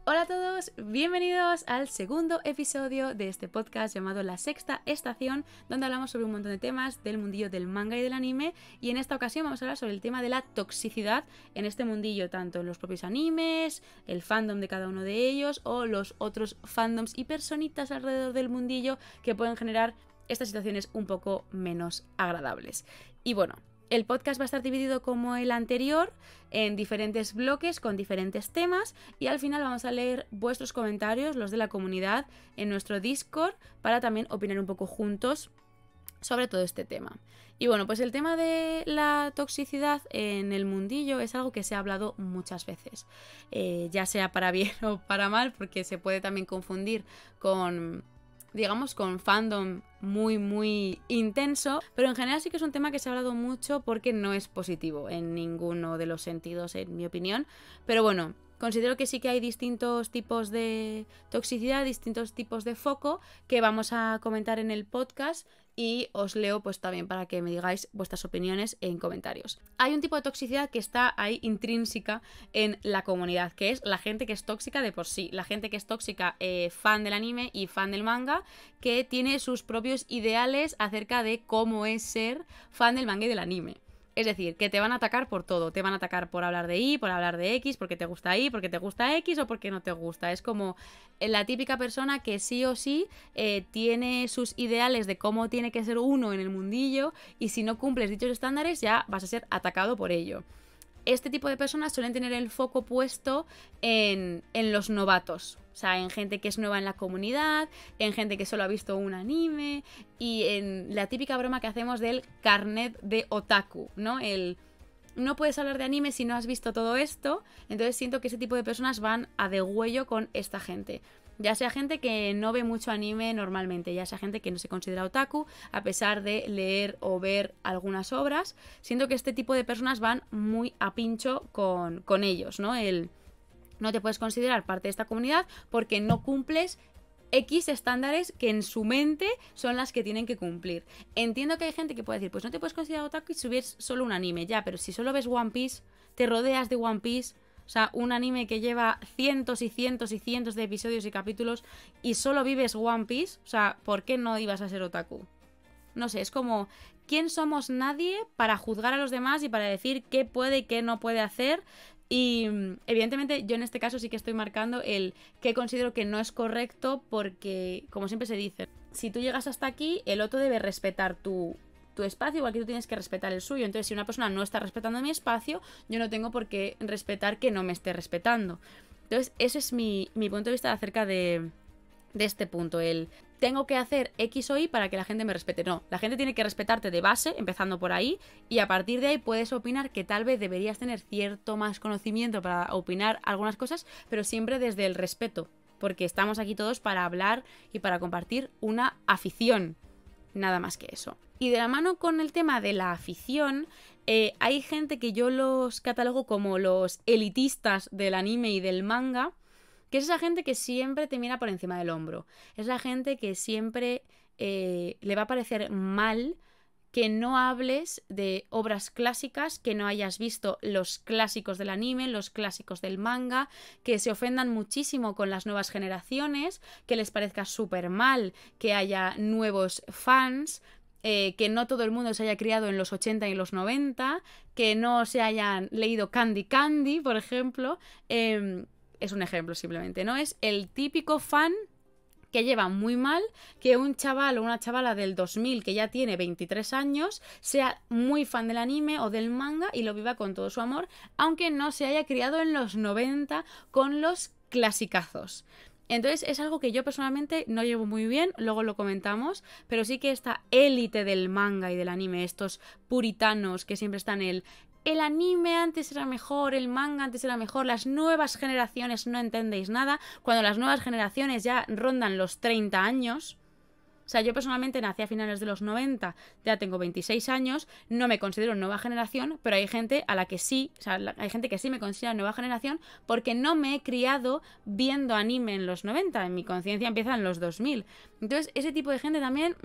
Hola a todos, bienvenidos al segundo episodio de este podcast llamado La Sexta Estación, donde hablamos sobre un montón de temas del mundillo del manga y del anime, y en esta ocasión vamos a hablar sobre el tema de la toxicidad en este mundillo, tanto en los propios animes, el fandom de cada uno de ellos o los otros fandoms y personitas alrededor del mundillo que pueden generar estas situaciones un poco menos agradables. Y bueno, el podcast va a estar dividido como el anterior en diferentes bloques con diferentes temas y al final vamos a leer vuestros comentarios, los de la comunidad, en nuestro Discord para también opinar un poco juntos sobre todo este tema. Y bueno, pues el tema de la toxicidad en el mundillo es algo que se ha hablado muchas veces, ya sea para bien o para mal, porque se puede también confundir con, digamos, con fandom muy intenso, pero en general sí que es un tema que se ha hablado mucho porque no es positivo en ninguno de los sentidos, en mi opinión. Pero bueno, considero que sí que hay distintos tipos de toxicidad, distintos tipos de foco que vamos a comentar en el podcast y os leo pues también para que me digáis vuestras opiniones en comentarios. Hay un tipo de toxicidad que está ahí intrínseca en la comunidad, que es la gente que es tóxica de por sí, la gente que es tóxica fan del anime y fan del manga, que tiene sus propios ideales acerca de cómo es ser fan del manga y del anime. Es decir, que te van a atacar por todo. Te van a atacar por hablar de Y, por hablar de X, porque te gusta Y, porque te gusta X o porque no te gusta. Es como la típica persona que sí o sí tiene sus ideales de cómo tiene que ser uno en el mundillo y si no cumples dichos estándares ya vas a ser atacado por ello. Este tipo de personas suelen tener el foco puesto en los novatos. O sea, en gente que es nueva en la comunidad, en gente que solo ha visto un anime y en la típica broma que hacemos del carnet de otaku, ¿no? No puedes hablar de anime si no has visto todo esto, entonces siento que ese tipo de personas van a degüello con esta gente. Ya sea gente que no ve mucho anime normalmente, ya sea gente que no se considera otaku, a pesar de leer o ver algunas obras, siento que este tipo de personas van muy a pincho con ellos, ¿no? No te puedes considerar parte de esta comunidad porque no cumples X estándares que en su mente son las que tienen que cumplir. Entiendo que hay gente que puede decir, pues no te puedes considerar otaku si ves solo un anime, ya, pero si solo ves One Piece, te rodeas de One Piece, o sea, un anime que lleva cientos y cientos y cientos de episodios y capítulos y solo vives One Piece, o sea, ¿por qué no ibas a ser otaku? No sé, es como, ¿quién somos nadie para juzgar a los demás y para decir qué puede y qué no puede hacer? Y evidentemente yo en este caso sí que estoy marcando el que considero que no es correcto porque, como siempre se dice, si tú llegas hasta aquí, el otro debe respetar tu espacio, igual que tú tienes que respetar el suyo. Entonces, si una persona no está respetando mi espacio, yo no tengo por qué respetar que no me esté respetando. Entonces, ese es mi punto de vista acerca de este punto, el tengo que hacer X o Y para que la gente me respete. No, la gente tiene que respetarte de base, empezando por ahí, y a partir de ahí puedes opinar que tal vez deberías tener cierto más conocimiento para opinar algunas cosas, pero siempre desde el respeto, porque estamos aquí todos para hablar y para compartir una afición, nada más que eso. Y de la mano con el tema de la afición, hay gente que yo los catalogo como los elitistas del anime y del manga, que es esa gente que siempre te mira por encima del hombro. Es la gente que siempre le va a parecer mal que no hables de obras clásicas, que no hayas visto los clásicos del anime, los clásicos del manga, que se ofendan muchísimo con las nuevas generaciones, que les parezca súper mal que haya nuevos fans, que no todo el mundo se haya criado en los 80 y los 90, que no se hayan leído Candy Candy, por ejemplo. Es un ejemplo simplemente, ¿no? Es el típico fan que lleva muy mal que un chaval o una chavala del 2000 que ya tiene 23 años sea muy fan del anime o del manga y lo viva con todo su amor, aunque no se haya criado en los 90 con los clasicazos. Entonces es algo que yo personalmente no llevo muy bien, luego lo comentamos, pero sí que esta élite del manga y del anime, estos puritanos que siempre están el anime antes era mejor, el manga antes era mejor, las nuevas generaciones no entendéis nada, cuando las nuevas generaciones ya rondan los 30 años. O sea, yo personalmente nací a finales de los 90, ya tengo 26 años, no me considero nueva generación, pero hay gente a la que sí, o sea, hay gente que sí me considera nueva generación porque no me he criado viendo anime en los 90, en mi conciencia empieza en los 2000. Entonces, ese tipo de gente también,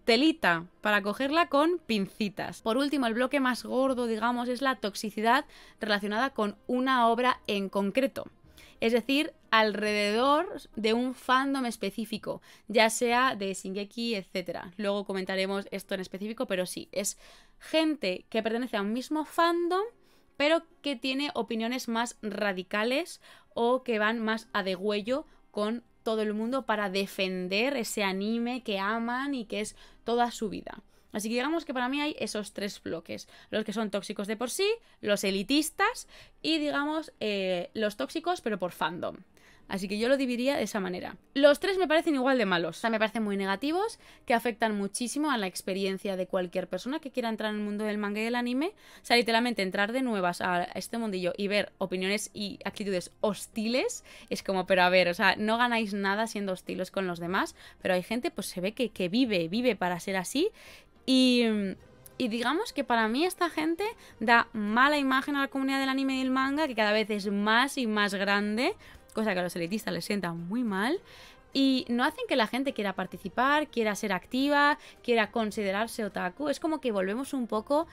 telita, para cogerla con pincitas. Por último, el bloque más gordo, digamos, es la toxicidad relacionada con una obra en concreto. Es decir, alrededor de un fandom específico, ya sea de Shingeki, etc. Luego comentaremos esto en específico, pero sí, es gente que pertenece a un mismo fandom, pero que tiene opiniones más radicales o que van más a degüello con todo el mundo para defender ese anime que aman y que es toda su vida. Así que digamos que para mí hay esos 3 bloques. Los que son tóxicos de por sí, los elitistas y digamos los tóxicos pero por fandom. Así que yo lo dividiría de esa manera. Los 3 me parecen igual de malos. O sea, me parecen muy negativos, que afectan muchísimo a la experiencia de cualquier persona que quiera entrar en el mundo del manga y del anime. O sea, literalmente entrar de nuevas a este mundillo y ver opiniones y actitudes hostiles es como, pero a ver, o sea, no ganáis nada siendo hostiles con los demás, pero hay gente, pues se ve que vive para ser así y digamos que para mí esta gente da mala imagen a la comunidad del anime y del manga, que cada vez es más y más grande, cosa que a los elitistas les sienta muy mal, y no hacen que la gente quiera participar, quiera ser activa, quiera considerarse otaku. Es como que volvemos un poco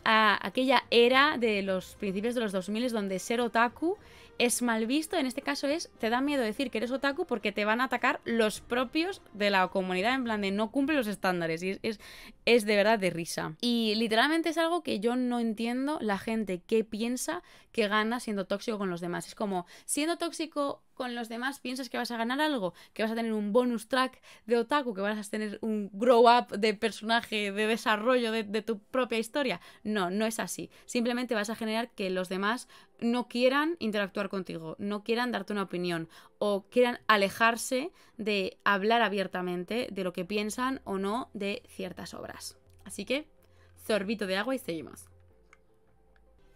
a aquella era de los principios de los 2000 donde ser otaku es mal visto. En este caso te da miedo decir que eres otaku porque te van a atacar los propios de la comunidad, en plan de no cumple los estándares, y es de verdad de risa. Y literalmente es algo que yo no entiendo, la gente que piensa que gana siendo tóxico con los demás. Es como, siendo tóxico con los demás piensas que vas a ganar algo, que vas a tener un bonus track de otaku, que vas a tener un grow up de personaje, de desarrollo de tu propia historia. No, no es así. Simplemente vas a generar que los demás no quieran interactuar contigo, no quieran darte una opinión o quieran alejarse de hablar abiertamente de lo que piensan o no de ciertas obras. Así que, sorbito de agua y seguimos.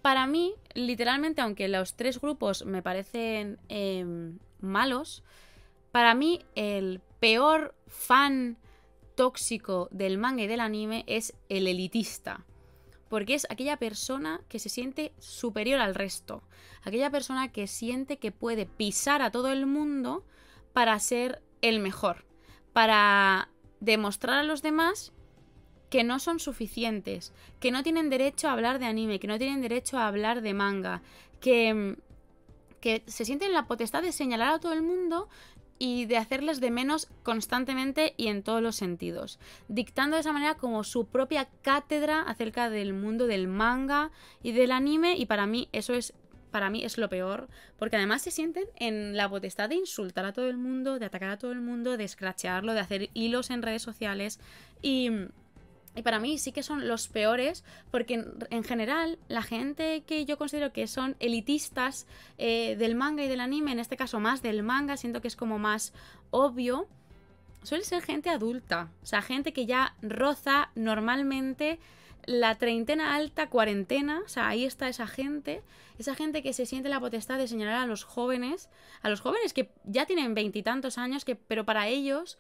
Para mí, literalmente, aunque los 3 grupos me parecen malos, para mí el peor fan tóxico del manga y del anime es el elitista. Porque es aquella persona que se siente superior al resto. Aquella persona que siente que puede pisar a todo el mundo para ser el mejor. Para demostrar a los demás que no son suficientes. Que no tienen derecho a hablar de anime. Que no tienen derecho a hablar de manga. Que se sienten la potestad de señalar a todo el mundo y de hacerles de menos constantemente y en todos los sentidos, dictando de esa manera como su propia cátedra acerca del mundo del manga y del anime, y para mí es lo peor, porque además se sienten en la potestad de insultar a todo el mundo, de atacar a todo el mundo, de escrachearlo, de hacer hilos en redes sociales y para mí sí que son los peores, porque en general la gente que yo considero que son elitistas del manga y del anime, en este caso más del manga, siento que es como más obvio, suele ser gente adulta, o sea, gente que ya roza normalmente la treintena alta, cuarentena, o sea, ahí está esa gente que se siente la potestad de señalar a los jóvenes que ya tienen 20 y tantos años, pero para ellos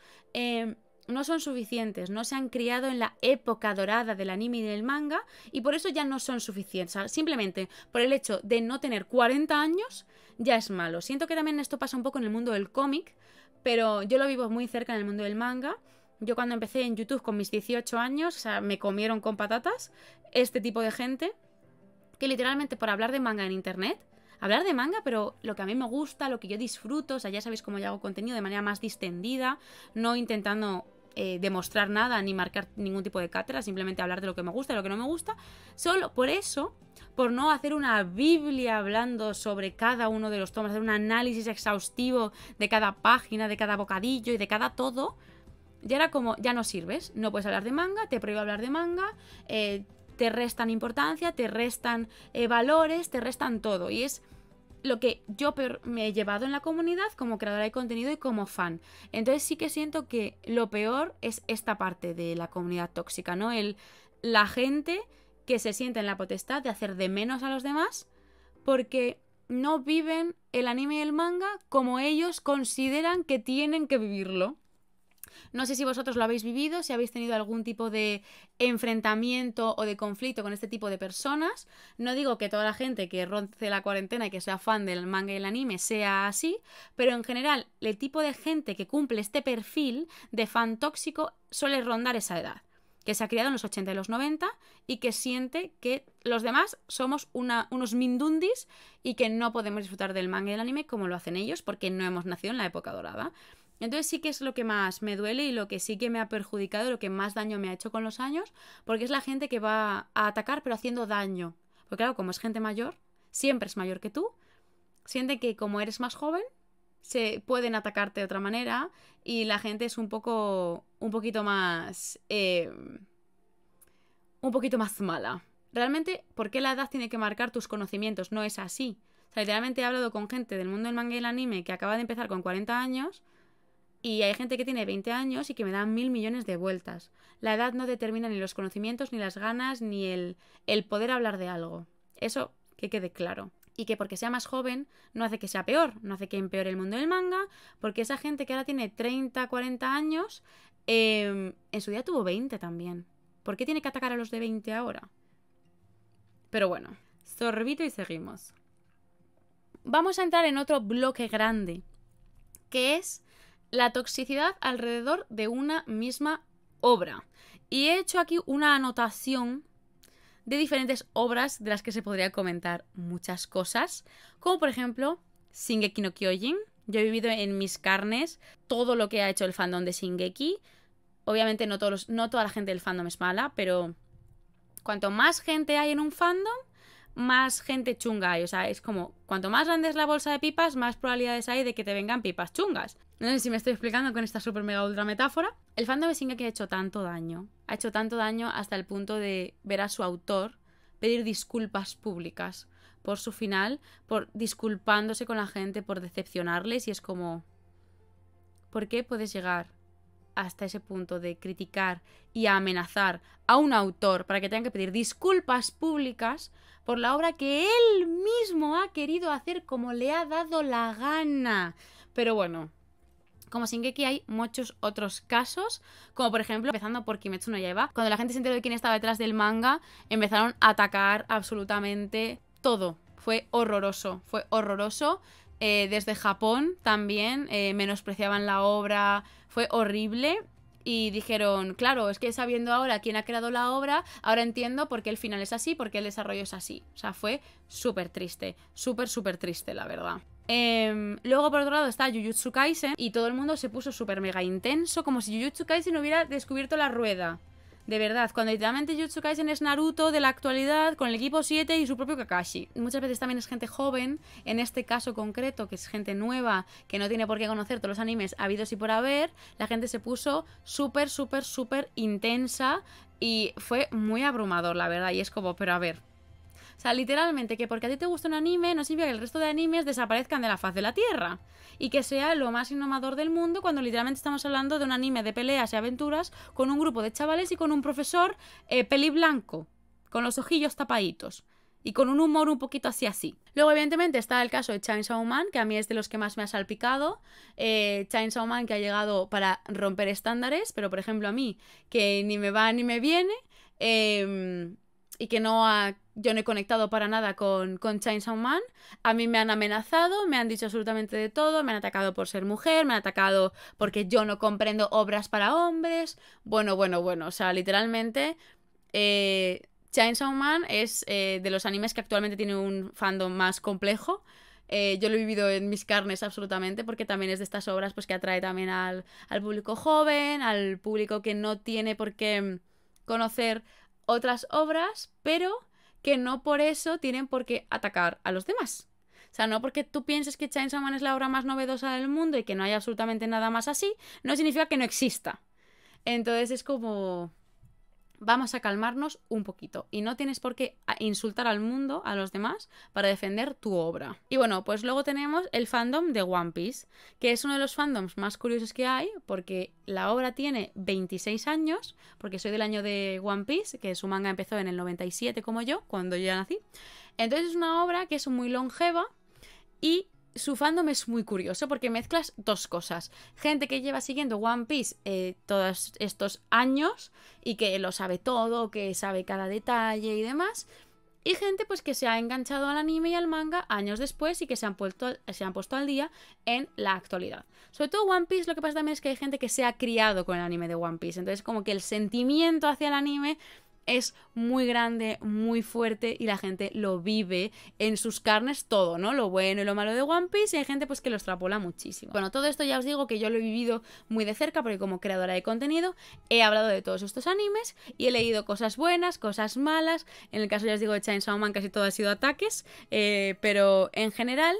no son suficientes, no se han criado en la época dorada del anime y del manga y por eso ya no son suficientes. O sea, simplemente por el hecho de no tener 40 años ya es malo. Siento que también esto pasa un poco en el mundo del cómic, pero yo lo vivo muy cerca en el mundo del manga. Yo cuando empecé en YouTube con mis 18 años, o sea, me comieron con patatas este tipo de gente que literalmente por hablar de manga en internet, hablar de manga, pero lo que a mí me gusta, lo que yo disfruto, o sea, ya sabéis cómo yo hago contenido de manera más distendida, no intentando demostrar nada ni marcar ningún tipo de cátedra, simplemente hablar de lo que me gusta y lo que no me gusta. Solo por eso, por no hacer una biblia hablando sobre cada uno de los tomos, hacer un análisis exhaustivo de cada página, de cada bocadillo y de cada todo, ya era como, ya no sirves, no puedes hablar de manga, te prohíbo hablar de manga, te restan importancia, te restan valores, te restan todo. Y es lo que yo me he llevado en la comunidad como creadora de contenido y como fan. Entonces sí que siento que lo peor es esta parte de la comunidad tóxica, ¿no? La gente que se siente en la potestad de hacer de menos a los demás porque no viven el anime y el manga como ellos consideran que tienen que vivirlo. No sé si vosotros lo habéis vivido, si habéis tenido algún tipo de enfrentamiento o de conflicto con este tipo de personas. No digo que toda la gente que roce la cuarentena y que sea fan del manga y el anime sea así, pero en general el tipo de gente que cumple este perfil de fan tóxico suele rondar esa edad. que se ha criado en los 80 y los 90 y que siente que los demás somos unos mindundis y que no podemos disfrutar del manga y del anime como lo hacen ellos porque no hemos nacido en la época dorada. Entonces sí que es lo que más me duele y lo que sí que me ha perjudicado, lo que más daño me ha hecho con los años, porque es la gente que va a atacar pero haciendo daño. Porque claro, como es gente mayor, siempre es mayor que tú, siente que como eres más joven, se pueden atacarte de otra manera y la gente es un poquito más mala. Realmente, ¿por qué la edad tiene que marcar tus conocimientos? No es así. O sea, literalmente he hablado con gente del mundo del manga y el anime que acaba de empezar con 40 años y hay gente que tiene 20 años y que me da 1000 millones de vueltas. La edad no determina ni los conocimientos, ni las ganas, ni el poder hablar de algo. Eso que quede claro. Y que porque sea más joven no hace que sea peor, no hace que empeore el mundo del manga, porque esa gente que ahora tiene 30, 40 años, en su día tuvo 20 también. ¿Por qué tiene que atacar a los de 20 ahora? Pero bueno, sorbito y seguimos. Vamos a entrar en otro bloque grande, que es la toxicidad alrededor de una misma obra. Y he hecho aquí una anotación de diferentes obras de las que se podría comentar muchas cosas, como por ejemplo Shingeki no Kyojin. Yo he vivido en mis carnes todo lo que ha hecho el fandom de Shingeki. Obviamente no toda la gente del fandom es mala, pero cuanto más gente hay en un fandom, más gente chunga hay. O sea, es como, cuanto más grande es la bolsa de pipas, más probabilidades hay de que te vengan pipas chungas. No sé si me estoy explicando con esta super mega ultra metáfora. El fandom de Shingeki ha hecho tanto daño. Ha hecho tanto daño hasta el punto de ver a su autor pedir disculpas públicas por su final, por disculpándose con la gente, por decepcionarles. Y es como, ¿por qué puedes llegar hasta ese punto de criticar y amenazar a un autor para que tenga que pedir disculpas públicas por la obra que él mismo ha querido hacer como le ha dado la gana? Pero bueno, como Shingeki hay muchos otros casos, como por ejemplo, empezando por Kimetsu no Yaiba, cuando la gente se enteró de quién estaba detrás del manga, empezaron a atacar absolutamente todo. Fue horroroso, desde Japón también menospreciaban la obra, fue horrible. Y dijeron, claro, es que sabiendo ahora quién ha creado la obra, ahora entiendo por qué el final es así, por qué el desarrollo es así. O sea, fue súper triste, súper triste, la verdad. Luego, por otro lado, está Jujutsu Kaisen y todo el mundo se puso súper mega intenso, como si Jujutsu Kaisen hubiera descubierto la rueda. De verdad, cuando literalmente Jujutsu Kaisen es Naruto de la actualidad con el equipo 7 y su propio Kakashi. Muchas veces también es gente joven, en este caso concreto, que es gente nueva, que no tiene por qué conocer todos los animes habidos y por haber. La gente se puso súper intensa y fue muy abrumador, la verdad. Y es como, pero a ver, o sea, literalmente que porque a ti te gusta un anime no significa que el resto de animes desaparezcan de la faz de la tierra y que sea lo más innovador del mundo cuando literalmente estamos hablando de un anime de peleas y aventuras con un grupo de chavales y con un profesor peliblanco, con los ojillos tapaditos y con un humor un poquito así. Luego, evidentemente, está el caso de Chainsaw Man, que a mí es de los que más me ha salpicado. Chainsaw Man, que ha llegado para romper estándares, pero por ejemplo a mí, que ni me va ni me viene, y que yo no he conectado para nada con Chainsaw Man. A mí me han amenazado, me han dicho absolutamente de todo, me han atacado por ser mujer, me han atacado porque yo no comprendo obras para hombres. Bueno, o sea, literalmente Chainsaw Man es de los animes que actualmente tiene un fandom más complejo. Yo lo he vivido en mis carnes absolutamente, porque también es de estas obras pues que atrae también al público joven, al público que no tiene por qué conocer otras obras, pero que no por eso tienen por qué atacar a los demás. O sea, no porque tú pienses que Chainsaw Man es la obra más novedosa del mundo y que no hay absolutamente nada más así, no significa que no exista. Entonces es como, vamos a calmarnos un poquito y no tienes por qué insultar al mundo, a los demás, para defender tu obra. Y bueno, pues luego tenemos el fandom de One Piece, que es uno de los fandoms más curiosos que hay, porque la obra tiene 26 años, porque soy del año de One Piece, que su manga empezó en el 97 como yo, cuando yo ya nací. Entonces es una obra que es muy longeva y su fandom es muy curioso porque mezclas dos cosas. Gente que lleva siguiendo One Piece todos estos años y que lo sabe todo, que sabe cada detalle y demás. Y gente pues que se ha enganchado al anime y al manga años después y que se han puesto al día en la actualidad. Sobre todo One Piece, lo que pasa también es que hay gente que se ha criado con el anime de One Piece. Entonces como que el sentimiento hacia el anime es muy grande, muy fuerte y la gente lo vive en sus carnes todo, ¿no? Lo bueno y lo malo de One Piece, y hay gente pues que lo extrapola muchísimo. Bueno, todo esto ya os digo que yo lo he vivido muy de cerca porque como creadora de contenido he hablado de todos estos animes y he leído cosas buenas, cosas malas. En el caso, ya os digo, de Chainsaw Man casi todo ha sido ataques, pero en general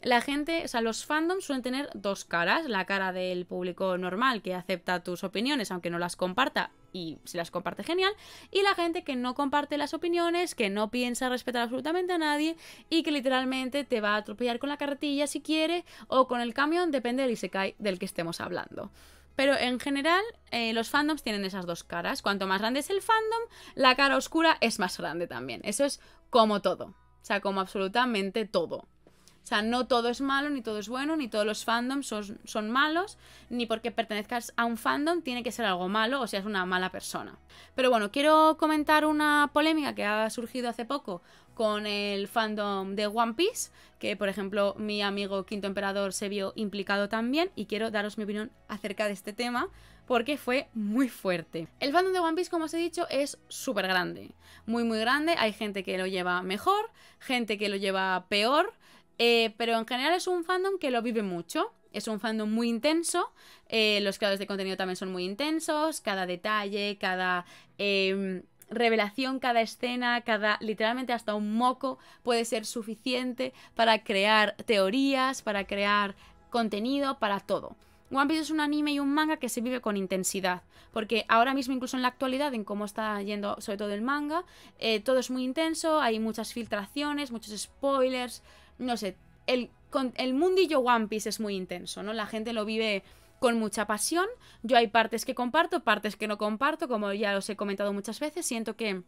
la gente, o sea, los fandoms suelen tener dos caras. La cara del público normal que acepta tus opiniones aunque no las comparta, y si las comparte genial, y la gente que no comparte las opiniones, que no piensa respetar absolutamente a nadie y que literalmente te va a atropellar con la carretilla si quiere o con el camión, depende del isekai del que estemos hablando. Pero en general los fandoms tienen esas dos caras. Cuanto más grande es el fandom, la cara oscura es más grande también. Eso es como todo, o sea, como absolutamente todo. O sea, no todo es malo, ni todo es bueno, ni todos los fandoms son malos, ni porque pertenezcas a un fandom tiene que ser algo malo o seas una mala persona. Pero bueno, quiero comentar una polémica que ha surgido hace poco con el fandom de One Piece, que por ejemplo mi amigo Quinto Emperador se vio implicado también, y quiero daros mi opinión acerca de este tema porque fue muy fuerte. El fandom de One Piece, como os he dicho, es súper grande, muy muy grande. Hay gente que lo lleva mejor, gente que lo lleva peor. Pero en general es un fandom que lo vive mucho. Es un fandom muy intenso. Los creadores de contenido también son muy intensos. Cada detalle, cada revelación, cada escena, literalmente hasta un moco puede ser suficiente para crear teorías, para crear contenido, para todo. One Piece es un anime y un manga que se vive con intensidad, porque ahora mismo, incluso en la actualidad, en cómo está yendo sobre todo el manga, todo es muy intenso, hay muchas filtraciones, muchos spoilers. No sé, el mundillo One Piece es muy intenso, ¿no? La gente lo vive con mucha pasión. Yo hay partes que comparto, partes que no comparto, como ya os he comentado muchas veces. Siento que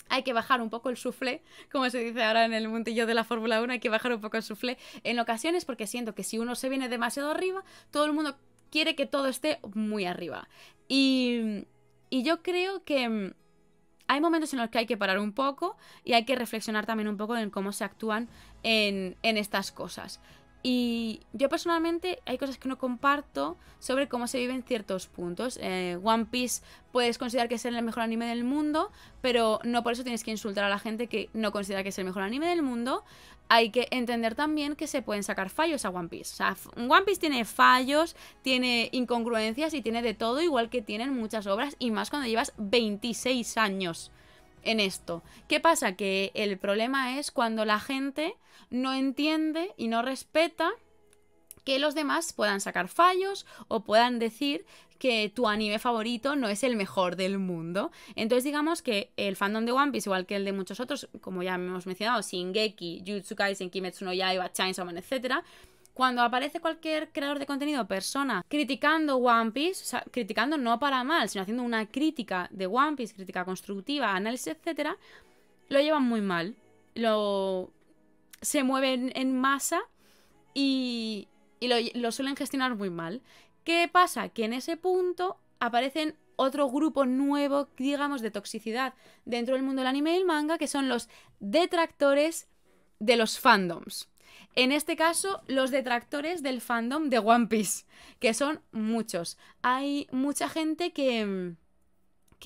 hay que bajar un poco el suflé, como se dice ahora en el mundillo de la Fórmula 1, hay que bajar un poco el suflé en ocasiones, porque siento que si uno se viene demasiado arriba, todo el mundo quiere que todo esté muy arriba. Y yo creo que hay momentos en los que hay que parar un poco y hay que reflexionar también un poco en cómo se actúan en estas cosas. Y yo personalmente hay cosas que no comparto sobre cómo se viven ciertos puntos. One Piece puedes considerar que es el mejor anime del mundo, pero no por eso tienes que insultar a la gente que no considera que es el mejor anime del mundo. Hay que entender también que se pueden sacar fallos a One Piece. O sea, One Piece tiene fallos, tiene incongruencias y tiene de todo, igual que tienen muchas obras, y más cuando llevas 26 años en esto. ¿Qué pasa? Que el problema es cuando la gente no entiende y no respeta que los demás puedan sacar fallos o puedan decir que tu anime favorito no es el mejor del mundo. Entonces digamos que el fandom de One Piece, igual que el de muchos otros, como ya hemos mencionado, Shingeki, Jujutsu Kaisen, Kimetsu no Yaiba, Chainsaw Man, etc., cuando aparece cualquier creador de contenido, persona, criticando One Piece, o sea, criticando no para mal, sino haciendo una crítica de One Piece, crítica constructiva, análisis, etcétera, lo llevan muy mal. Se mueven en masa y lo suelen gestionar muy mal. ¿Qué pasa? Que en ese punto aparecen otro grupo nuevo, digamos, de toxicidad dentro del mundo del anime y el manga, que son los detractores de los fandoms. En este caso, los detractores del fandom de One Piece, que son muchos. Hay mucha gente que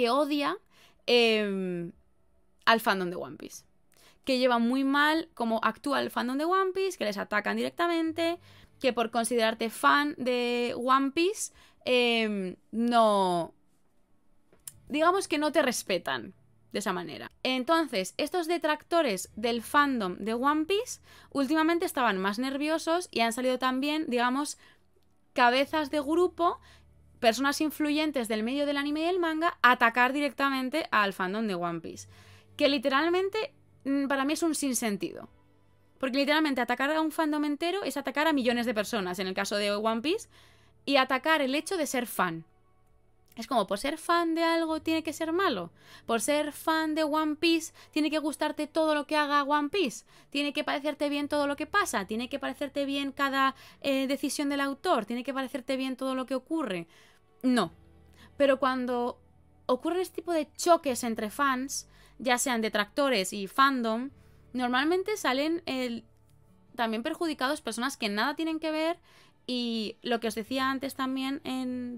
odia al fandom de One Piece, que lleva muy mal cómo actúa el fandom de One Piece, que les atacan directamente, que por considerarte fan de One Piece, digamos que no te respetan de esa manera. Entonces, estos detractores del fandom de One Piece últimamente estaban más nerviosos y han salido también, digamos, cabezas de grupo, personas influyentes del medio del anime y el manga, a atacar directamente al fandom de One Piece. Que literalmente, para mí es un sinsentido. Porque literalmente atacar a un fandom entero es atacar a millones de personas, en el caso de One Piece, y atacar el hecho de ser fan. Es como, por ser fan de algo tiene que ser malo. Por ser fan de One Piece tiene que gustarte todo lo que haga One Piece. Tiene que parecerte bien todo lo que pasa. Tiene que parecerte bien cada decisión del autor. Tiene que parecerte bien todo lo que ocurre. No. Pero cuando ocurren este tipo de choques entre fans, ya sean detractores y fandom, normalmente salen también perjudicados personas que nada tienen que ver. Y lo que os decía antes también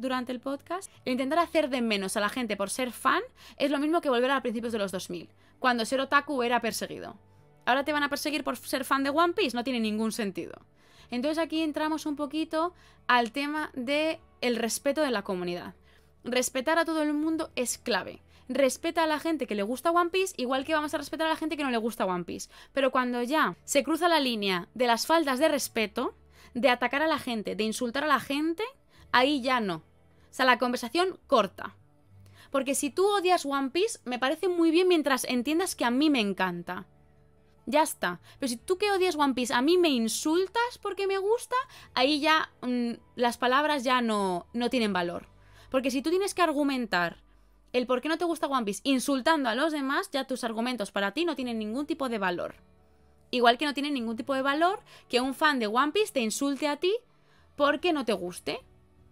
durante el podcast, el intentar hacer de menos a la gente por ser fan es lo mismo que volver a principios de los 2000, cuando ser otaku era perseguido. Ahora te van a perseguir por ser fan de One Piece, no tiene ningún sentido. Entonces aquí entramos un poquito al tema del respeto de la comunidad. Respetar a todo el mundo es clave. Respeta a la gente que le gusta One Piece, igual que vamos a respetar a la gente que no le gusta One Piece. Pero cuando ya se cruza la línea de las faltas de respeto, de atacar a la gente, de insultar a la gente, ahí ya no. O sea, la conversación corta. Porque si tú odias One Piece, me parece muy bien mientras entiendas que a mí me encanta. Ya está. Pero si tú que odias One Piece a mí me insultas porque me gusta, ahí ya las palabras ya no tienen valor. Porque si tú tienes que argumentar el por qué no te gusta One Piece insultando a los demás, ya tus argumentos para ti no tienen ningún tipo de valor. Igual que no tiene ningún tipo de valor que un fan de One Piece te insulte a ti porque no te guste.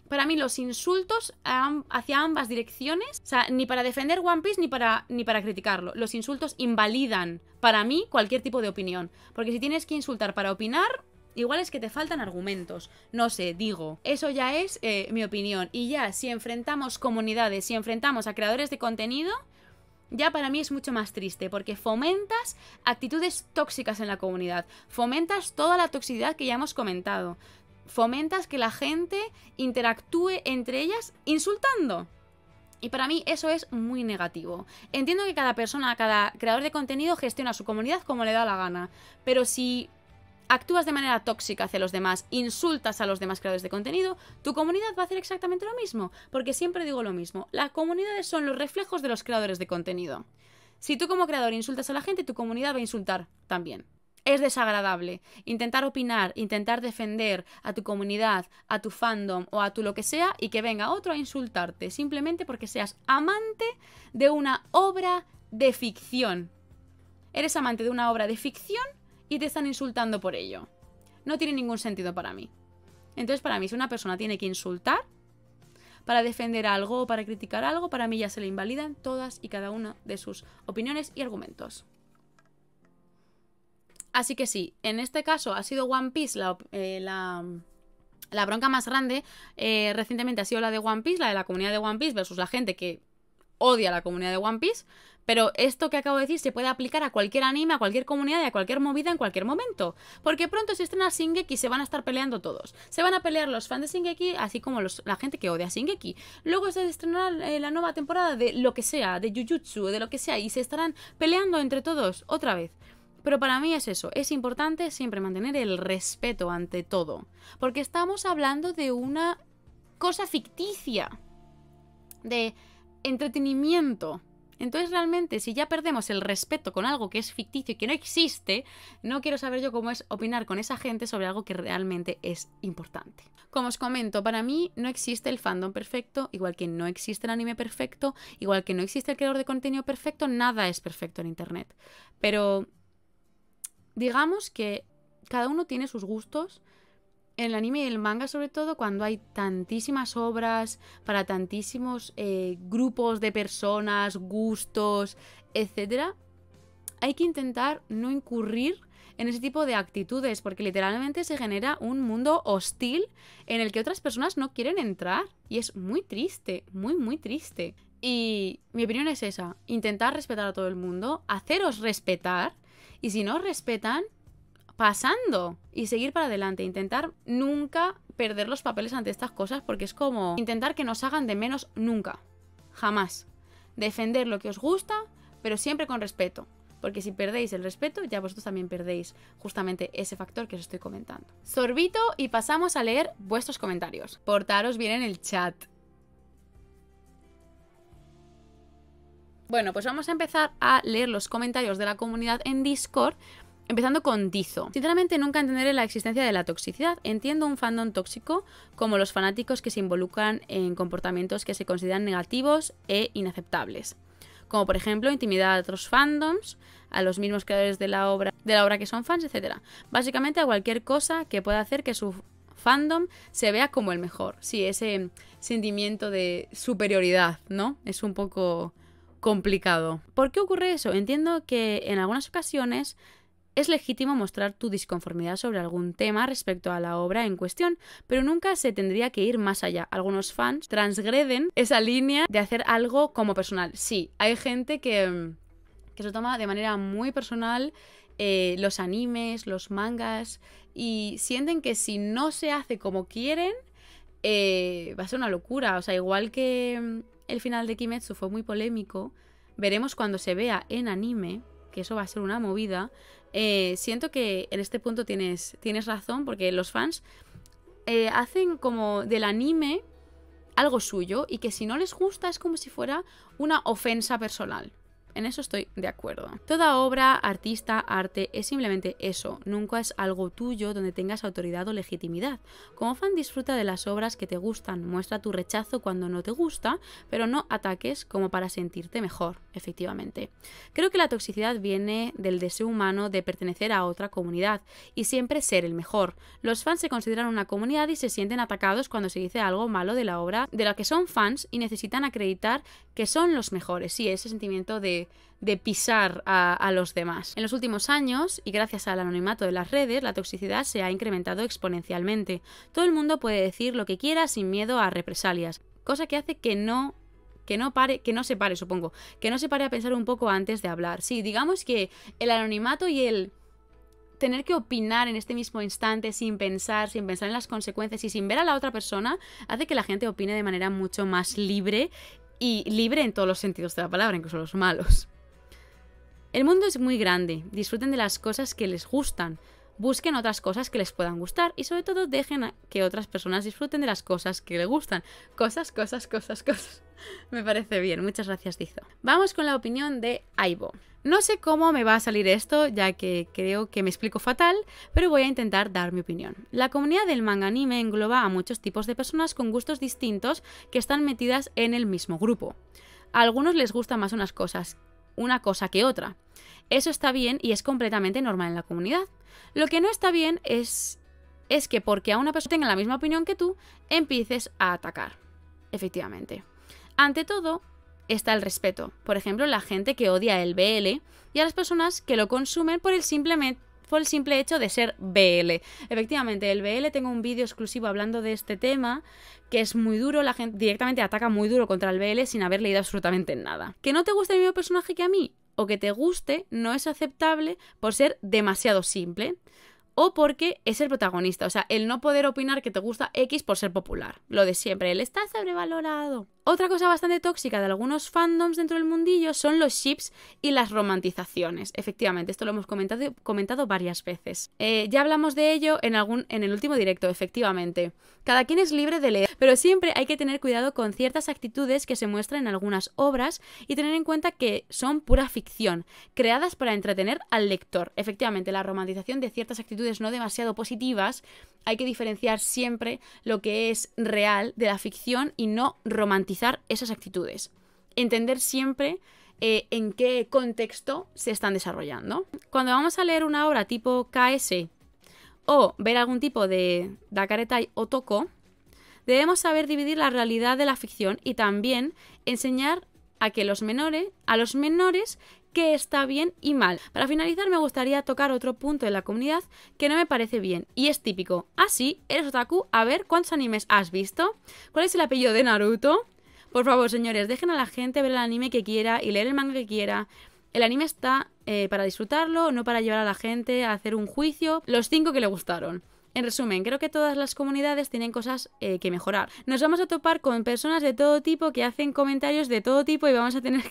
Para mí los insultos hacia ambas direcciones, o sea, ni para defender One Piece ni para criticarlo. Los insultos invalidan para mí cualquier tipo de opinión. Porque si tienes que insultar para opinar, igual es que te faltan argumentos. No sé, digo. Eso ya es mi opinión. Y ya, si enfrentamos comunidades, si enfrentamos a creadores de contenido, ya para mí es mucho más triste, porque fomentas actitudes tóxicas en la comunidad, fomentas toda la toxicidad que ya hemos comentado, fomentas que la gente interactúe entre ellas insultando. Y para mí eso es muy negativo. Entiendo que cada persona, cada creador de contenido gestiona su comunidad como le da la gana, pero si actúas de manera tóxica hacia los demás, insultas a los demás creadores de contenido, tu comunidad va a hacer exactamente lo mismo. Porque siempre digo lo mismo, las comunidades son los reflejos de los creadores de contenido. Si tú como creador insultas a la gente, tu comunidad va a insultar también. Es desagradable intentar opinar, intentar defender a tu comunidad, a tu fandom o a tu lo que sea y que venga otro a insultarte simplemente porque seas amante de una obra de ficción. Eres amante de una obra de ficción y te están insultando por ello. No tiene ningún sentido para mí. Entonces, para mí, si una persona tiene que insultar para defender algo o para criticar algo, para mí ya se le invalidan todas y cada una de sus opiniones y argumentos. Así que sí, en este caso ha sido One Piece la bronca más grande. Recientemente ha sido la de One Piece, la de la comunidad de One Piece versus la gente que odia a la comunidad de One Piece. Pero esto que acabo de decir se puede aplicar a cualquier anime, a cualquier comunidad y a cualquier movida en cualquier momento. Porque pronto se estrena Shingeki y se van a estar peleando todos. Se van a pelear los fans de Shingeki, así como la gente que odia a Shingeki. Luego se estrenará la nueva temporada de lo que sea, de Jujutsu, de lo que sea, y se estarán peleando entre todos otra vez. Pero para mí es eso, es importante siempre mantener el respeto ante todo. Porque estamos hablando de una cosa ficticia, de entretenimiento. Entonces realmente si ya perdemos el respeto con algo que es ficticio y que no existe, no quiero saber yo cómo es opinar con esa gente sobre algo que realmente es importante. Como os comento, para mí no existe el fandom perfecto, igual que no existe el anime perfecto, igual que no existe el creador de contenido perfecto, nada es perfecto en internet. Pero digamos que cada uno tiene sus gustos. En el anime y el manga, sobre todo, cuando hay tantísimas obras para tantísimos grupos de personas, gustos, etc., hay que intentar no incurrir en ese tipo de actitudes, porque literalmente se genera un mundo hostil en el que otras personas no quieren entrar. Y es muy triste, muy, muy triste. Y mi opinión es esa, intentar respetar a todo el mundo, haceros respetar, y si no os respetan, pasando y seguir para adelante, intentar nunca perder los papeles ante estas cosas, porque es como intentar que nos hagan de menos nunca, jamás. Defender lo que os gusta, pero siempre con respeto, porque si perdéis el respeto, ya vosotros también perdéis justamente ese factor que os estoy comentando. Sorbito y pasamos a leer vuestros comentarios. Portaros bien en el chat. Bueno, pues vamos a empezar a leer los comentarios de la comunidad en Discord. Empezando con Dizo. Sinceramente nunca entenderé la existencia de la toxicidad. Entiendo un fandom tóxico como los fanáticos que se involucran en comportamientos que se consideran negativos e inaceptables. Como por ejemplo intimidar a otros fandoms, a los mismos creadores de la obra que son fans, etc. Básicamente a cualquier cosa que pueda hacer que su fandom se vea como el mejor. Sí, ese sentimiento de superioridad, ¿no? Es un poco complicado. ¿Por qué ocurre eso? Entiendo que en algunas ocasiones es legítimo mostrar tu disconformidad sobre algún tema respecto a la obra en cuestión, pero nunca se tendría que ir más allá. Algunos fans transgreden esa línea de hacer algo como personal. Sí, hay gente que se toma de manera muy personal los animes, los mangas, y sienten que si no se hace como quieren, va a ser una locura. O sea, igual que el final de Kimetsu fue muy polémico, veremos cuando se vea en anime, que eso va a ser una movida. Siento que en este punto tienes razón, porque los fans hacen como del anime algo suyo, y que si no les gusta es como si fuera una ofensa personal. En eso estoy de acuerdo. Toda obra, artista, arte es simplemente eso. Nunca es algo tuyo donde tengas autoridad o legitimidad. Como fan, disfruta de las obras que te gustan. Muestra tu rechazo cuando no te gusta, pero no ataques como para sentirte mejor, efectivamente. Creo que la toxicidad viene del deseo humano de pertenecer a otra comunidad y siempre ser el mejor. Los fans se consideran una comunidad y se sienten atacados cuando se dice algo malo de la obra de la que son fans y necesitan acreditar que son los mejores. Sí, ese sentimiento de pisar a los demás. En los últimos años, y gracias al anonimato de las redes, la toxicidad se ha incrementado exponencialmente. Todo el mundo puede decir lo que quiera sin miedo a represalias, cosa que hace que no se pare a pensar un poco antes de hablar. Sí, digamos que el anonimato y el tener que opinar en este mismo instante sin pensar en las consecuencias y sin ver a la otra persona, hace que la gente opine de manera mucho más libre, y libre en todos los sentidos de la palabra, incluso los malos. El mundo es muy grande, disfruten de las cosas que les gustan, busquen otras cosas que les puedan gustar y sobre todo dejen que otras personas disfruten de las cosas que les gustan. Cosas. Me parece bien, muchas gracias, Dizo. Vamos con la opinión de Aibo. No sé cómo me va a salir esto, ya que creo que me explico fatal, pero voy a intentar dar mi opinión. La comunidad del manga anime engloba a muchos tipos de personas con gustos distintos que están metidas en el mismo grupo. A algunos les gusta más una cosa que otra. Eso está bien y es completamente normal en la comunidad. Lo que no está bien es que porque a una persona tenga la misma opinión que tú, empieces a atacar. Efectivamente. Ante todo, está el respeto. Por ejemplo, la gente que odia el BL y a las personas que lo consumen por el simple hecho de ser BL. Efectivamente, el BL, tengo un vídeo exclusivo hablando de este tema, que es muy duro, la gente directamente ataca muy duro contra el BL sin haber leído absolutamente nada. ¿Que no te guste el mismo personaje que a mí? O que te guste no es aceptable por ser demasiado simple. O porque es el protagonista, o sea, el no poder opinar que te gusta X por ser popular. Lo de siempre, él está sobrevalorado. Otra cosa bastante tóxica de algunos fandoms dentro del mundillo son los ships y las romantizaciones. Efectivamente, esto lo hemos comentado varias veces. Ya hablamos de ello en el último directo, efectivamente. Cada quien es libre de leer, pero siempre hay que tener cuidado con ciertas actitudes que se muestran en algunas obras y tener en cuenta que son pura ficción, creadas para entretener al lector. Efectivamente, la romantización de ciertas actitudes no demasiado positivas, hay que diferenciar siempre lo que es real de la ficción y no romantizar esas actitudes. Entender siempre en qué contexto se están desarrollando. Cuando vamos a leer una obra tipo KS o ver algún tipo de Dakaretai o Toko, debemos saber dividir la realidad de la ficción y también enseñar a los menores que está bien y mal. Para finalizar, me gustaría tocar otro punto de la comunidad que no me parece bien, y es típico. Ah, sí, eres otaku, a ver, ¿cuántos animes has visto? ¿Cuál es el apellido de Naruto? Por favor, señores, dejen a la gente ver el anime que quiera y leer el manga que quiera. El anime está para disfrutarlo, no para llevar a la gente a hacer un juicio. Los 5 que le gustaron. En resumen, creo que todas las comunidades tienen cosas que mejorar. Nos vamos a topar con personas de todo tipo que hacen comentarios de todo tipo y vamos a tener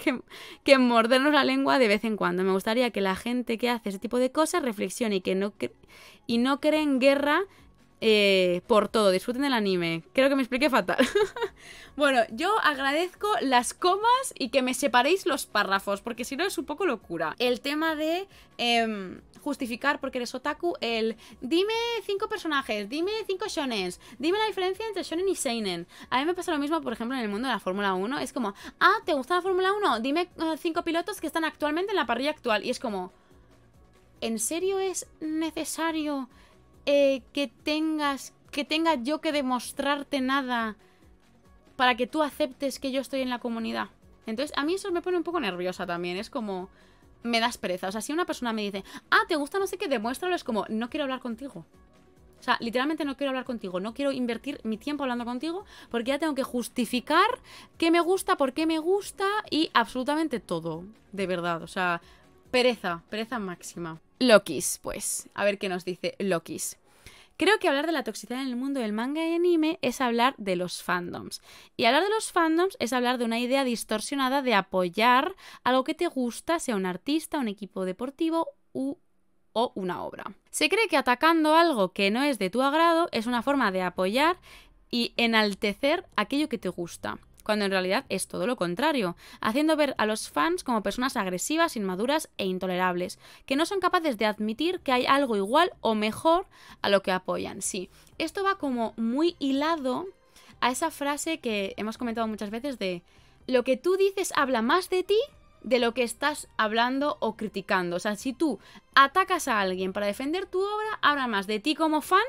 que mordernos la lengua de vez en cuando. Me gustaría que la gente que hace ese tipo de cosas reflexione y no creen guerra por todo. Disfruten del anime. Creo que me expliqué fatal. Bueno, yo agradezco las comas y que me separéis los párrafos, porque si no es un poco locura. El tema de justificar porque eres otaku, dime 5 personajes, dime 5 shonens, dime la diferencia entre shonen y seinen. A mí me pasa lo mismo, por ejemplo, en el mundo de la Fórmula 1. Es como, ¿te gusta la Fórmula 1? Dime 5 pilotos que están actualmente en la parrilla actual. Y es como, ¿en serio es necesario que tenga yo que demostrarte nada para que tú aceptes que yo estoy en la comunidad? Entonces, a mí eso me pone un poco nerviosa también. Es como, me das pereza. O sea, si una persona me dice, ¿te gusta no sé qué? Demuéstralo. Es como, no quiero hablar contigo. O sea, literalmente no quiero hablar contigo. No quiero invertir mi tiempo hablando contigo porque ya tengo que justificar qué me gusta, por qué me gusta y absolutamente todo. De verdad, o sea, pereza máxima. Lokis, pues. A ver qué nos dice Lokis. Creo que hablar de la toxicidad en el mundo del manga y anime es hablar de los fandoms. Y hablar de los fandoms es hablar de una idea distorsionada de apoyar algo que te gusta, sea un artista, un equipo deportivo o una obra. Se cree que atacando algo que no es de tu agrado es una forma de apoyar y enaltecer aquello que te gusta, cuando en realidad es todo lo contrario, haciendo ver a los fans como personas agresivas, inmaduras e intolerables, que no son capaces de admitir que hay algo igual o mejor a lo que apoyan. Sí, esto va como muy hilado a esa frase que hemos comentado muchas veces de lo que tú dices habla más de ti de lo que estás hablando o criticando. O sea, si tú atacas a alguien para defender tu obra, habla más de ti como fan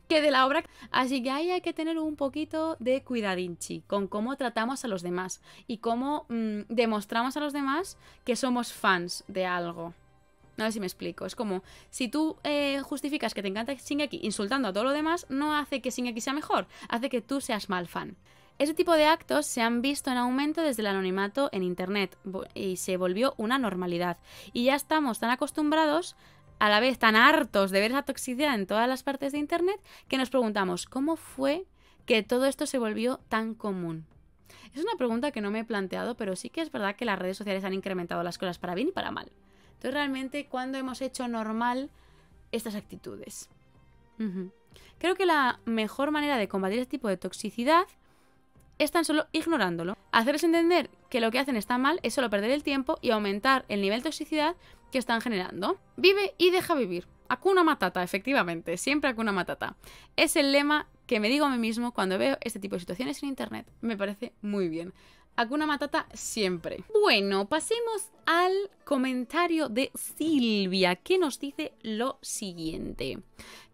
que de la obra. Así que ahí hay que tener un poquito de cuidadinchi con cómo tratamos a los demás y cómo demostramos a los demás que somos fans de algo. No sé si me explico. Es como, si tú justificas que te encanta Shingeki insultando a todo lo demás, no hace que Shingeki sea mejor, hace que tú seas mal fan. Ese tipo de actos se han visto en aumento desde el anonimato en internet y se volvió una normalidad. Y ya estamos tan acostumbrados, a la vez tan hartos de ver esa toxicidad en todas las partes de internet, que nos preguntamos, ¿cómo fue que todo esto se volvió tan común? Es una pregunta que no me he planteado, pero sí que es verdad que las redes sociales han incrementado las cosas para bien y para mal. Entonces, realmente, ¿cuándo hemos hecho normal estas actitudes? Creo que la mejor manera de combatir este tipo de toxicidad es tan solo ignorándolo. Hacerles entender que lo que hacen está mal es solo perder el tiempo y aumentar el nivel de toxicidad que están generando. Vive y deja vivir. Hakuna Matata, efectivamente. Siempre Hakuna Matata. Es el lema que me digo a mí mismo cuando veo este tipo de situaciones en internet. Me parece muy bien. Hakuna Matata siempre. Bueno, pasemos al comentario de Silvia, que nos dice lo siguiente.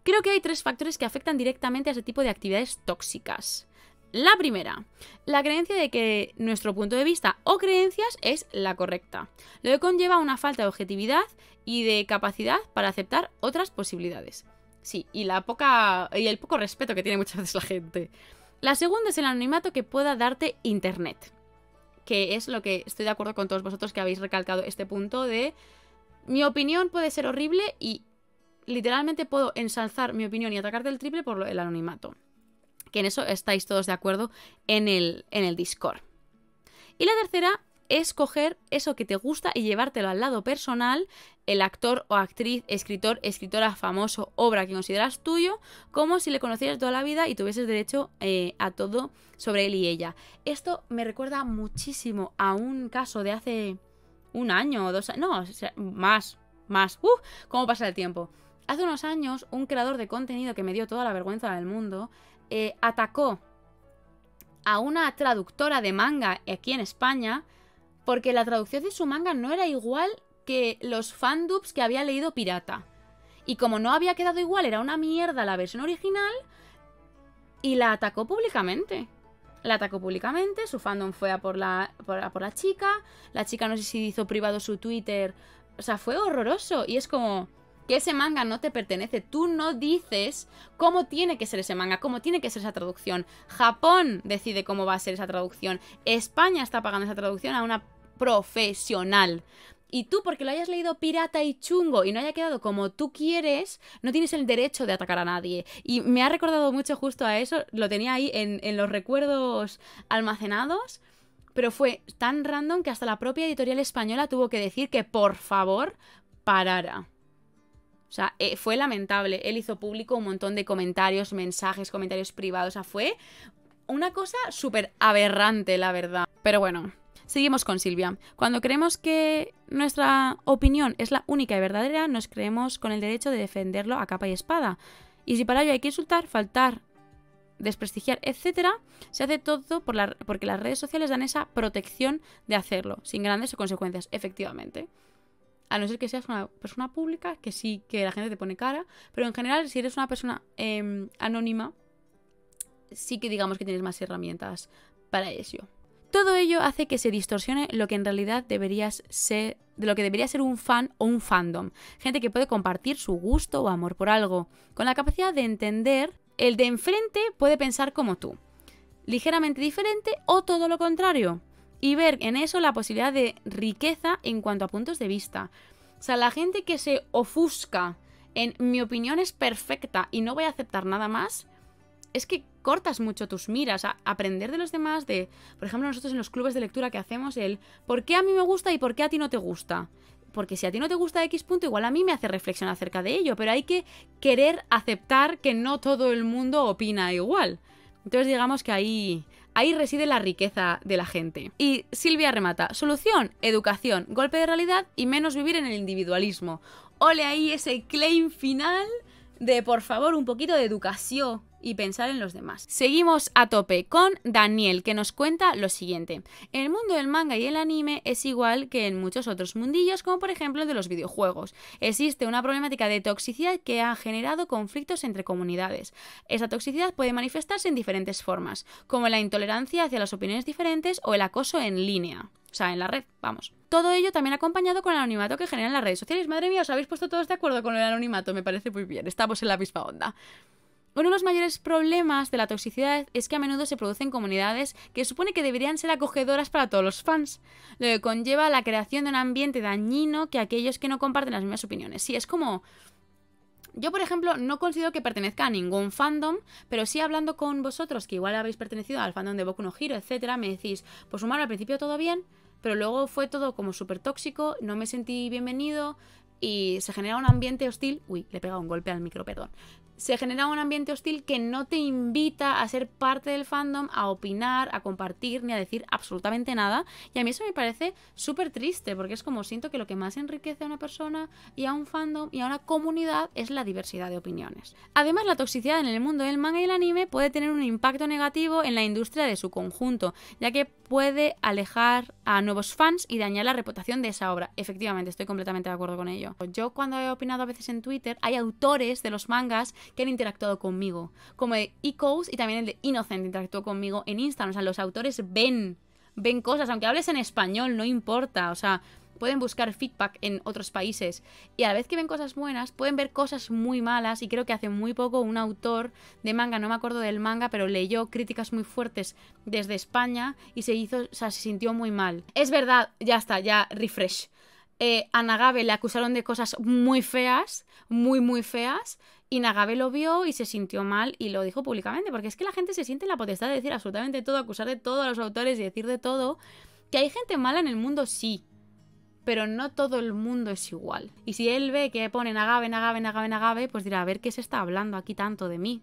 Creo que hay 3 factores que afectan directamente a este tipo de actividades tóxicas. La primera, la creencia de que nuestro punto de vista o creencias es la correcta, lo que conlleva una falta de objetividad y de capacidad para aceptar otras posibilidades. Sí, y el poco respeto que tiene muchas veces la gente. La segunda es el anonimato que pueda darte internet, que es lo que estoy de acuerdo con todos vosotros que habéis recalcado este punto de mi opinión puede ser horrible y literalmente puedo ensalzar mi opinión y atacarte el triple por el anonimato. Que en eso estáis todos de acuerdo en el Discord. Y la tercera es coger eso que te gusta y llevártelo al lado personal, el actor o actriz, escritor, escritora famoso, obra que consideras tuyo, como si le conocieras toda la vida y tuvieses derecho a todo sobre él y ella. Esto me recuerda muchísimo a un caso de hace un año o 2 años, no, más, cómo pasa el tiempo. Hace unos años, un creador de contenido que me dio toda la vergüenza del mundo atacó a una traductora de manga aquí en España porque la traducción de su manga no era igual que los fandubs que había leído pirata. Y como no había quedado igual, era una mierda la versión original, y la atacó públicamente. Su fandom fue a por la chica no sé si hizo privado su Twitter, o sea, fue horroroso, y es como que ese manga no te pertenece, tú no dices cómo tiene que ser ese manga, cómo tiene que ser esa traducción. Japón decide cómo va a ser esa traducción, España está pagando esa traducción a una profesional. Y tú, porque lo hayas leído pirata y chungo y no haya quedado como tú quieres, no tienes el derecho de atacar a nadie. Y me ha recordado mucho justo a eso, lo tenía ahí en los recuerdos almacenados, pero fue tan random que hasta la propia editorial española tuvo que decir que por favor parara. O sea, fue lamentable. Él hizo público un montón de comentarios, mensajes, comentarios privados. O sea, fue una cosa súper aberrante, la verdad. Pero bueno, seguimos con Silvia. Cuando creemos que nuestra opinión es la única y verdadera, nos creemos con el derecho de defenderlo a capa y espada. Y si para ello hay que insultar, faltar, desprestigiar, etcétera, se hace todo porque las redes sociales dan esa protección de hacerlo, sin grandes consecuencias, efectivamente. A no ser que seas una persona pública, que sí, que la gente te pone cara. Pero en general, si eres una persona anónima, sí que digamos que tienes más herramientas para ello. todo ello hace que se distorsione lo que en realidad de lo que debería ser un fan o un fandom. Gente que puede compartir su gusto o amor por algo, con la capacidad de entender el de enfrente puede pensar como tú, ligeramente diferente o todo lo contrario, y ver en eso la posibilidad de riqueza en cuanto a puntos de vista. O sea, la gente que se ofusca en mi opinión es perfecta y no voy a aceptar nada más, es que cortas mucho tus miras a aprender de los demás, de, por ejemplo, nosotros en los clubes de lectura que hacemos, el por qué a mí me gusta y por qué a ti no te gusta. Porque si a ti no te gusta X punto, igual a mí me hace reflexionar acerca de ello, pero hay que querer aceptar que no todo el mundo opina igual. Entonces digamos que ahí reside la riqueza de la gente. Y Silvia remata, solución, educación, golpe de realidad y menos vivir en el individualismo. Ole ahí ese claim final de, por favor, un poquito de educación y pensar en los demás. Seguimos a tope con Daniel, que nos cuenta lo siguiente. El mundo del manga y el anime es igual que en muchos otros mundillos, como por ejemplo el de los videojuegos. Existe una problemática de toxicidad que ha generado conflictos entre comunidades. Esa toxicidad puede manifestarse en diferentes formas, como la intolerancia hacia las opiniones diferentes o el acoso en línea. O sea, en la red, vamos. Todo ello también acompañado con el anonimato que generan las redes sociales. Madre mía, os habéis puesto todos de acuerdo con el anonimato, me parece muy bien. Estamos en la misma onda. Uno de los mayores problemas de la toxicidad es que a menudo se producen comunidades que supone que deberían ser acogedoras para todos los fans, lo que conlleva la creación de un ambiente dañino que aquellos que no comparten las mismas opiniones. Sí, es como... Yo, por ejemplo, no considero que pertenezca a ningún fandom, pero sí hablando con vosotros, que igual habéis pertenecido al fandom de Boku no Hero, etcétera, me decís, pues humano, al principio todo bien, pero luego fue todo como súper tóxico, no me sentí bienvenido y se genera un ambiente hostil... Uy, le he pegado un golpe al micro, perdón. Se genera un ambiente hostil que no te invita a ser parte del fandom, a opinar, a compartir, ni a decir absolutamente nada. Y a mí eso me parece súper triste, porque es como siento que lo que más enriquece a una persona y a un fandom y a una comunidad es la diversidad de opiniones. Además, la toxicidad en el mundo del manga y el anime puede tener un impacto negativo en la industria de su conjunto, ya que puede alejar a nuevos fans y dañar la reputación de esa obra. Efectivamente, estoy completamente de acuerdo con ello. Yo cuando he opinado a veces en Twitter, hay autores de los mangas que han interactuado conmigo, como de Echoes y también el de Innocent interactuó conmigo en Instagram. O sea, los autores ven cosas, aunque hables en español, no importa, o sea, pueden buscar feedback en otros países y a la vez que ven cosas buenas, pueden ver cosas muy malas. Y creo que hace muy poco un autor de manga, no me acuerdo del manga, pero leyó críticas muy fuertes desde España y se sintió muy mal. Es verdad, ya está, ya refresh. A Nagabe le acusaron de cosas muy feas, muy feas, y Nagabe lo vio y se sintió mal y lo dijo públicamente, porque es que la gente se siente en la potestad de decir absolutamente todo, acusar de todo a los autores y decir de todo. Que hay gente mala en el mundo, sí, pero no todo el mundo es igual. Y si él ve que pone Nagabe, pues dirá, a ver qué se está hablando aquí tanto de mí.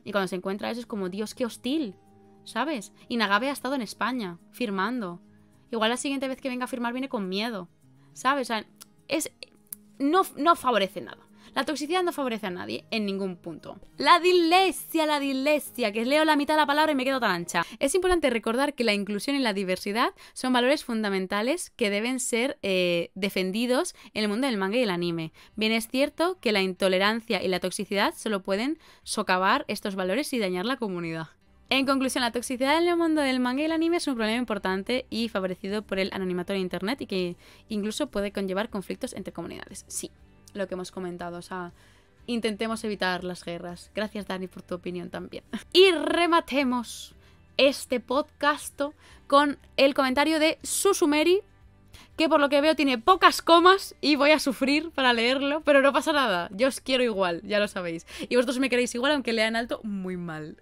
Y cuando se encuentra eso es como, Dios, qué hostil, ¿sabes? Y Nagabe ha estado en España, firmando. Igual la siguiente vez que venga a firmar viene con miedo, ¿sabes? O sea, no favorece nada. La toxicidad no favorece a nadie en ningún punto. La dislexia, que leo la mitad de la palabra y me quedo tan ancha. Es importante recordar que la inclusión y la diversidad son valores fundamentales que deben ser defendidos en el mundo del manga y el anime. Bien es cierto que la intolerancia y la toxicidad solo pueden socavar estos valores y dañar la comunidad. En conclusión, la toxicidad en el mundo del manga y el anime es un problema importante y favorecido por el anonimato en internet y que incluso puede conllevar conflictos entre comunidades. Sí, lo que hemos comentado, o sea, intentemos evitar las guerras. Gracias, Dani, por tu opinión también. Y rematemos este podcast con el comentario de Susumeri, que por lo que veo tiene pocas comas y voy a sufrir para leerlo, pero no pasa nada, yo os quiero igual, ya lo sabéis. Y vosotros me queréis igual, aunque lea en alto muy mal.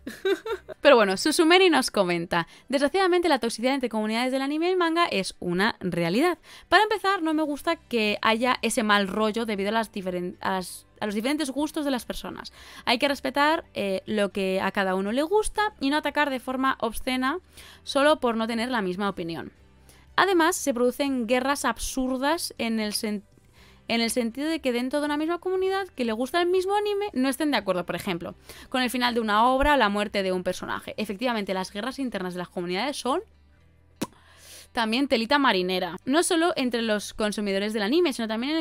Pero bueno, Susumeri nos comenta: desgraciadamente la toxicidad entre comunidades del anime y el manga es una realidad. Para empezar, no me gusta que haya ese mal rollo debido a los diferentes gustos de las personas. Hay que respetar lo que a cada uno le gusta y no atacar de forma obscena solo por no tener la misma opinión. Además, se producen guerras absurdas en el sentido de que dentro de una misma comunidad que le gusta el mismo anime no estén de acuerdo, por ejemplo, con el final de una obra o la muerte de un personaje. Efectivamente, las guerras internas de las comunidades son también telita marinera. No solo entre los consumidores del anime, sino también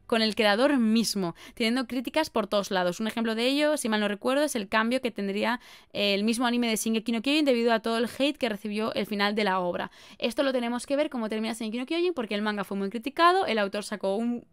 con el creador mismo, teniendo críticas por todos lados. Un ejemplo de ello, si mal no recuerdo, es el cambio que tendría el mismo anime de Shingeki no Kyojin debido a todo el hate que recibió el final de la obra. Esto lo tenemos que ver cómo termina Shingeki no Kyojin porque el manga fue muy criticado, el autor sacó un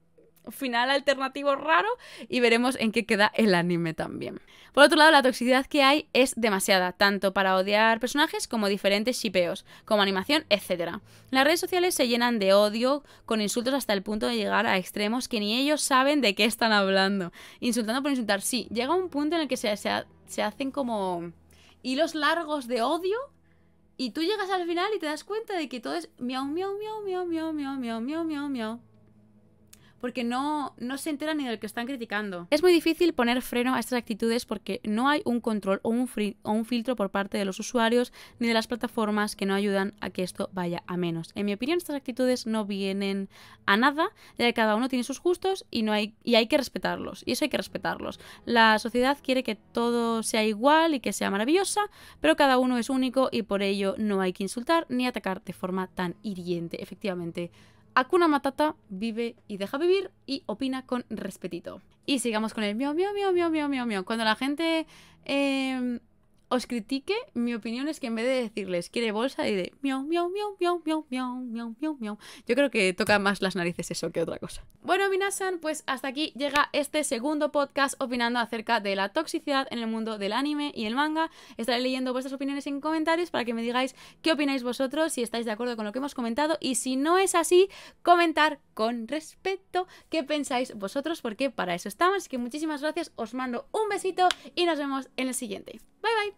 final alternativo raro y veremos en qué queda el anime también. Por otro lado, la toxicidad que hay es demasiada, tanto para odiar personajes como diferentes shippeos, como animación, etc. Las redes sociales se llenan de odio, con insultos hasta el punto de llegar a extremos que ni ellos saben de qué están hablando. Insultando por insultar, sí, llega un punto en el que se hacen como hilos largos de odio y tú llegas al final y te das cuenta de que todo es miau, miau, miau, miau, miau, miau, miau, miau, miau, miau. Porque no se enteran ni del que están criticando. Es muy difícil poner freno a estas actitudes porque no hay un control o un filtro por parte de los usuarios ni de las plataformas que no ayudan a que esto vaya a menos. En mi opinión, estas actitudes no vienen a nada, ya que cada uno tiene sus gustos y hay que respetarlos. Y eso hay que respetarlos. La sociedad quiere que todo sea igual y que sea maravillosa, pero cada uno es único y por ello no hay que insultar ni atacar de forma tan hiriente. Efectivamente, Hakuna Matata, vive y deja vivir y opina con respetito. Y sigamos con el miau, miau, miau, miau, miau, miau, miau. Cuando la gente os critique, mi opinión es que en vez de decirles quiere bolsa, y de miau, miau, miau, miau, miau, miau, miau, miau, miau. Yo creo que toca más las narices eso que otra cosa. Bueno, minasan, pues hasta aquí llega este segundo podcast opinando acerca de la toxicidad en el mundo del anime y el manga. Estaré leyendo vuestras opiniones en comentarios para que me digáis qué opináis vosotros, si estáis de acuerdo con lo que hemos comentado, y si no es así, comentar con respeto qué pensáis vosotros, porque para eso estamos. Así que muchísimas gracias, os mando un besito y nos vemos en el siguiente. Bye bye.